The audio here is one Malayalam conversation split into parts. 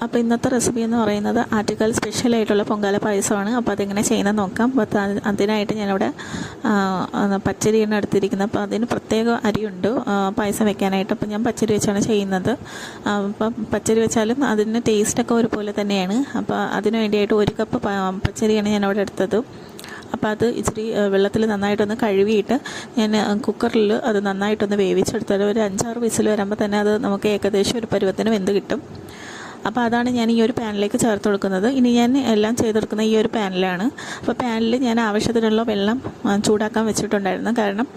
അപ്പോൾ ഇന്നത്തെ റെസിപ്പി എന്ന് പറയുന്നത് ആറ്റുകാൽ സ്പെഷ്യലായിട്ടുള്ള പൊങ്കാല പായസമാണ്. അപ്പോൾ അതെങ്ങനെ ചെയ്യുന്നത് നോക്കാം. അപ്പോൾ അതിനായിട്ട് ഞാനിവിടെ പച്ചരിയാണ് എടുത്തിരിക്കുന്നത്. അപ്പോൾ അതിന് പ്രത്യേക അരിയുണ്ട് പായസം വെക്കാനായിട്ട്. അപ്പോൾ ഞാൻ പച്ചരി വെച്ചാണ് ചെയ്യുന്നത്. അപ്പം പച്ചരി വെച്ചാലും അതിന് ടേസ്റ്റൊക്കെ ഒരുപോലെ തന്നെയാണ്. അപ്പോൾ അതിന് വേണ്ടിയായിട്ട് 1 കപ്പ് പച്ചരിയാണ് ഞാനവിടെ എടുത്തത്. അപ്പോൾ അത് ഇച്ചിരി വെള്ളത്തിൽ നന്നായിട്ടൊന്ന് കഴുകിയിട്ട് ഞാൻ കുക്കറിൽ അത് നന്നായിട്ടൊന്ന് വേവിച്ചെടുത്താൽ ഒരു 5-6 വിസിൽ വരുമ്പോൾ തന്നെ അത് നമുക്ക് ഏകദേശം ഒരു പരുവത്തിന് വെന്ത് കിട്ടും. അപ്പോൾ അതാണ് ഞാൻ ഈ ഒരു പാനിലേക്ക് ചേർത്ത് കൊടുക്കുന്നത്. ഇനി ഞാൻ എല്ലാം ചെയ്തെടുക്കുന്ന ഈ ഒരു പാനിലാണ്. അപ്പോൾ പാനിൽ ഞാൻ ആവശ്യത്തിനുള്ള വെള്ളം ചൂടാക്കാൻ വെച്ചിട്ടുണ്ടായിരുന്നു. കാരണം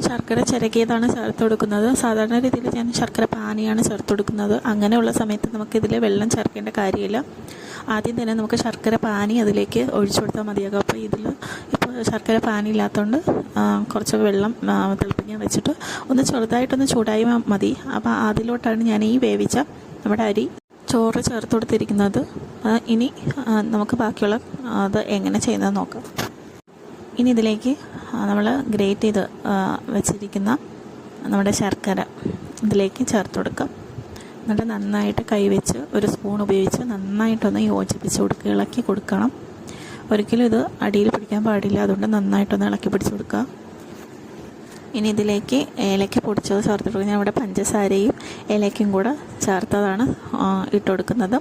ശർക്കര ചിരകിയതാണ് ചേർത്ത് കൊടുക്കുന്നത്. സാധാരണ രീതിയിൽ ഞാൻ ശർക്കര പാനിയാണ് ചേർത്ത് കൊടുക്കുന്നത്. അങ്ങനെയുള്ള സമയത്ത് നമുക്കിതിൽ വെള്ളം ചേർക്കേണ്ട കാര്യമില്ല. ആദ്യം തന്നെ നമുക്ക് ശർക്കര പാനി അതിലേക്ക് ഒഴിച്ചു കൊടുത്താൽ മതിയാകും. അപ്പോൾ ഇതിൽ ഇപ്പോൾ ശർക്കര പാനി ഇല്ലാത്തതുകൊണ്ട് കുറച്ച് വെള്ളം തിളപ്പിക്കാൻ വെച്ചിട്ട് ഒന്ന് ചെറുതായിട്ടൊന്ന് ചൂടായി മതി. അപ്പോൾ അതിലോട്ടാണ് ഞാൻ ഈ വേവിച്ച നമ്മുടെ ചോറ് ചേർത്ത് കൊടുത്തിരിക്കുന്നത്. ഇനി നമുക്ക് ബാക്കിയുള്ള അത് എങ്ങനെ ചെയ്യുന്നത് നോക്കാം. ഇനി ഇതിലേക്ക് നമ്മൾ ഗ്രേറ്റ് ചെയ്ത് വെച്ചിരിക്കുന്ന നമ്മുടെ ശർക്കര ഇതിലേക്ക് ചേർത്ത് കൊടുക്കാം. എന്നിട്ട് നന്നായിട്ട് കൈവച്ച് ഒരു സ്പൂൺ ഉപയോഗിച്ച് നന്നായിട്ടൊന്ന് യോജിപ്പിച്ച് കൊടുക്കുക, ഇളക്കി കൊടുക്കണം. ഒരിക്കലും ഇത് അടിയിൽ പിടിക്കാൻ പാടില്ല, അതുകൊണ്ട് നന്നായിട്ടൊന്ന് ഇളക്കി പിടിച്ച് കൊടുക്കുക. ഇനി ഇതിലേക്ക് ഏലക്ക പൊടിച്ചത് ചേർത്ത് കൊടുക്കുക. ഞാൻ ഇവിടെ പഞ്ചസാരയും ഏലക്കയും കൂടെ ചേർത്തതാണ് ഇട്ട് കൊടുക്കുന്നത്.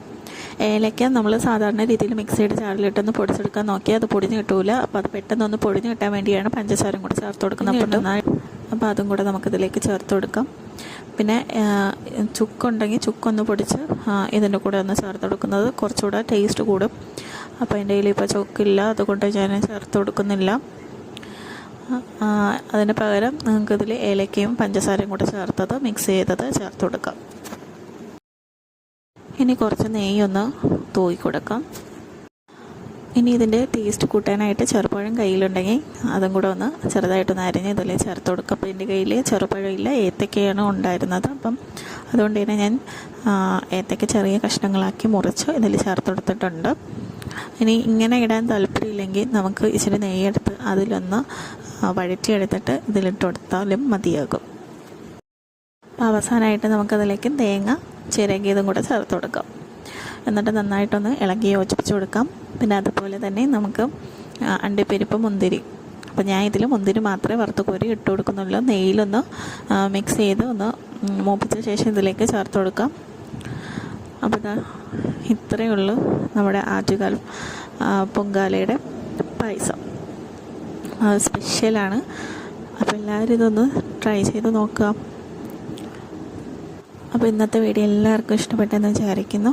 ഏലക്ക നമ്മൾ സാധാരണ രീതിയിൽ മിക്സിയുടെ ജാറിലിട്ടൊന്ന് പൊടിച്ചെടുക്കാൻ നോക്കിയാൽ അത് പൊടിഞ്ഞ് കിട്ടൂല. അപ്പോൾ അത് പെട്ടെന്നൊന്ന് പൊടിഞ്ഞ് കിട്ടാൻ വേണ്ടിയാണ് പഞ്ചസാരയും കൂടെ ചേർത്ത് കൊടുക്കുന്നത്. അപ്പോൾ അതും കൂടെ നമുക്കിതിലേക്ക് ചേർത്ത് കൊടുക്കാം. പിന്നെ ചുക്കുണ്ടെങ്കിൽ ചുക്കൊന്ന് പൊടിച്ച് ഇതിൻ്റെ കൂടെ ഒന്ന് ചേർത്ത് കൊടുക്കുന്നത് കുറച്ചുകൂടെ ടേസ്റ്റ് കൂടും. അപ്പോൾ എൻ്റെ കയ്യിൽ ഇപ്പോൾ ചുക്കില്ല, അതുകൊണ്ട് ഞാൻ ചേർത്ത് കൊടുക്കുന്നില്ല. അതിന് പകരം നിങ്ങൾക്കിതിൽ ഏലക്കയും പഞ്ചസാരയും കൂടെ ചേർത്തത് മിക്സ് ചെയ്തത് ചേർത്ത് കൊടുക്കാം. ഇനി കുറച്ച് നെയ്യൊന്ന് തൂക്കി കൊടുക്കാം. ഇനി ഇതിൻ്റെ ടേസ്റ്റ് കൂട്ടാനായിട്ട് ചെറുപഴം കയ്യിലുണ്ടെങ്കിൽ അതും കൂടെ ഒന്ന് ചെറുതായിട്ടൊന്ന് അരിഞ്ഞ് ഇതിൽ ചേർത്ത് കൊടുക്കുക. അപ്പോൾ എൻ്റെ കയ്യിൽ ചെറുപഴം ഇല്ല, ഏത്തക്കയാണ് ഉണ്ടായിരുന്നത്. അപ്പം അതുകൊണ്ട് തന്നെ ഞാൻ ഏത്തക്ക ചെറിയ കഷ്ണങ്ങളാക്കി മുറിച്ച് ഇതിൽ ചേർത്ത് കൊടുത്തിട്ടുണ്ട്. ഇനി ഇങ്ങനെ ഇടാൻ താല്പര്യമില്ലെങ്കിൽ നമുക്ക് ഇച്ചിരി നെയ്യെടുത്ത് അതിലൊന്ന് വഴറ്റിയെടുത്തിട്ട് ഇതിലിട്ട് കൊടുത്താലും മതിയാകും. അവസാനമായിട്ട് നമുക്കതിലേക്ക് തേങ്ങ ചിരകിയതും കൂടെ ചേർത്ത് കൊടുക്കാം. എന്നിട്ട് നന്നായിട്ടൊന്ന് ഇളക്കി യോജിപ്പിച്ച് കൊടുക്കാം. പിന്നെ അതുപോലെ തന്നെ നമുക്ക് അണ്ടിപ്പരിപ്പ്, മുന്തിരി. അപ്പോൾ ഞാൻ ഇതിൽ മുന്തിരി മാത്രമേ വറുത്ത് കോരി ഇട്ട് കൊടുക്കുന്നുള്ളൂ. നെയ്യിലൊന്ന് മിക്സ് ചെയ്ത് ഒന്ന് മൂപ്പിച്ച ശേഷം ഇതിലേക്ക് ചേർത്ത് കൊടുക്കാം. അപ്പോൾ ഇത്രയേ ഉള്ളൂ നമ്മുടെ ആറ്റുകാൽ പൊങ്കാലയുടെ പായസം. സ്പെഷ്യലാണ്. അപ്പോൾ എല്ലാവരും ഇതൊന്ന് ട്രൈ ചെയ്ത് നോക്കുക. അപ്പോൾ ഇന്നത്തെ വീഡിയോ എല്ലാവർക്കും ഇഷ്ടപ്പെട്ടെന്ന് വിചാരിക്കുന്നു.